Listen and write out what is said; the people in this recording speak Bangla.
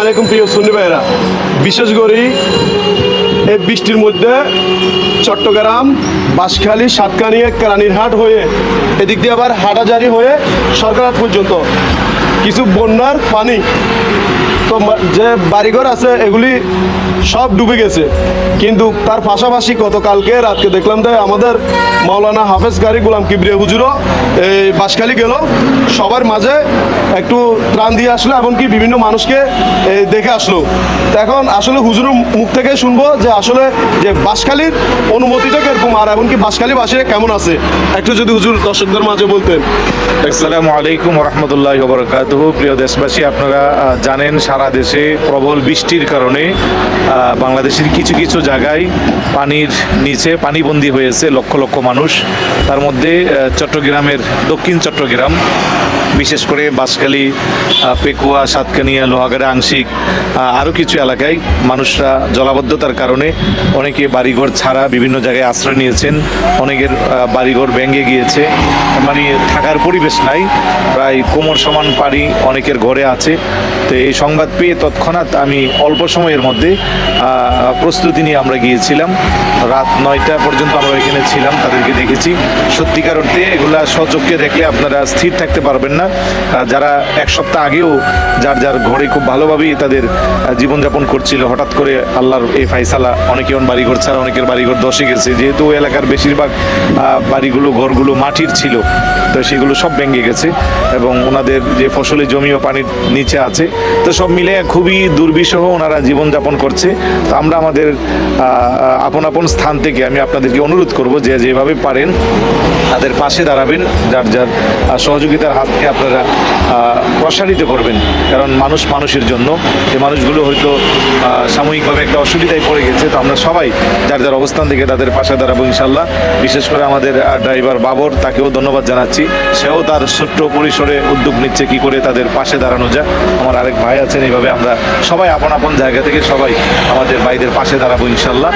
আলাইকুম প্রিয় সুন্নি ভাইরা। বিশেষ করে এই বৃষ্টির মধ্যে চট্টগ্রাম, বাঁশখালী, সাতকানিয়া, কেরানীরহাট হয়ে এদিক দিয়ে আবার হাটাজারি হয়ে সরকারহাট পর্যন্ত কিছু বন্যার পানি, তো যে বাড়িঘর আছে এগুলি সব ডুবে গেছে। কিন্তু তার পাশাপাশি গতকালকে রাতকে দেখলাম যে আমাদের মাওলানা হাফেজ কারি গোলাম কিবরিয়া হুজুরও এই বাঁশখালী গেল, সবার মাঝে একটু ত্রাণ দিয়ে আসলো, এমনকি বিভিন্ন মানুষকে দেখে আসলো। তো এখন আসলে হুজুরের মুখ থেকে শুনবো যে আসলে যে বাঁশখালীর অনুমতিটা কিরকম, আর এমনকি বাঁশখালীবাসী কেমন আছে, একটু যদি হুজুর দর্শকদের মাঝে বলতেন। আসসালামু আলাইকুম রহমতুল্লাহি ওয়া বারাকাতুহু। প্রিয় দেশবাসী, আপনারা জানেন সারা দেশে প্রবল বৃষ্টির কারণে বাংলাদেশের কিছু কিছু জায়গায় পানির নিচে পানিবন্দী হয়েছে লক্ষ লক্ষ মানুষ। তার মধ্যে চট্টগ্রামের দক্ষিণ চট্টগ্রাম, বিশেষ করে বাঁশখালী, পেকুয়া, সাতকানিয়া, লোহাগাড়া আংশিক আরও কিছু এলাকায় মানুষরা জলাবদ্ধতার কারণে অনেকে বাড়িঘর ছাড়া বিভিন্ন জায়গায় আশ্রয় নিয়েছেন। অনেকের বাড়িঘর ভেঙে গিয়েছে, মানে থাকার পরিবেশ নাই, প্রায় কোমর সমান পানি অনেকের ঘরে আছে। তো এই সংবাদ পেয়ে তৎক্ষণাৎ আমি অল্প সময়ের মধ্যে প্রস্তুতি নিয়ে আমরা গিয়েছিলাম। রাত 9টা পর্যন্ত আমরা এখানে ছিলাম, তাদেরকে দেখেছি। সত্যিকার অর্থে এগুলা সচক্ষে দেখলে আপনারা স্থির থাকতে পারবেন না। যারা এক সপ্তাহ আগেও যার যার ঘরে খুব ভালোভাবেই তাদের জীবনযাপন করছিল, হঠাৎ করে আল্লাহর এই ফাইসালা, অনেকে বাড়িঘর ছাড়া অনেকের বাড়িঘর ধসে গেছে। যেহেতু এলাকার বেশিরভাগ বাড়িগুলো, ঘরগুলো মাটির ছিল, তো সেগুলো সব ভেঙে গেছে এবং ওনাদের যে ফসলি জমিও পানির নিচে আছে। তো সব মিলে খুবই দুর্বিষহ ওনারা জীবনযাপন করছে। তো আমরা আমাদের আপন আপন স্থান থেকে আমি আপনাদেরকে অনুরোধ করব যে যেভাবে পারেন তাদের পাশে দাঁড়াবেন, যার যার সহযোগিতার হাতকে আপনারা প্রসারিত করবেন। কারণ মানুষ মানুষের জন্য, যে মানুষগুলো হয়তো সাময়িকভাবে একটা অসুবিধায় পড়ে গেছে। তো আমরা সবাই যার যার অবস্থান থেকে তাদের পাশে দাঁড়াবো ইনশাল্লাহ। বিশেষ করে আমাদের ড্রাইভার বাবর, তাকেও ধন্যবাদ জানাচ্ছি। সেও তার ছোট্ট পরিসরে উদ্যোগ নিচ্ছে কি করে তাদের পাশে দাঁড়ানো যায়। আমার আরেক ভাই আছেন, এইভাবে আমরা সবাই আপন আপন জায়গা থেকে সবাই আমাদের ভাইদের পাশে দাঁড়াবো ইনশাল্লাহ।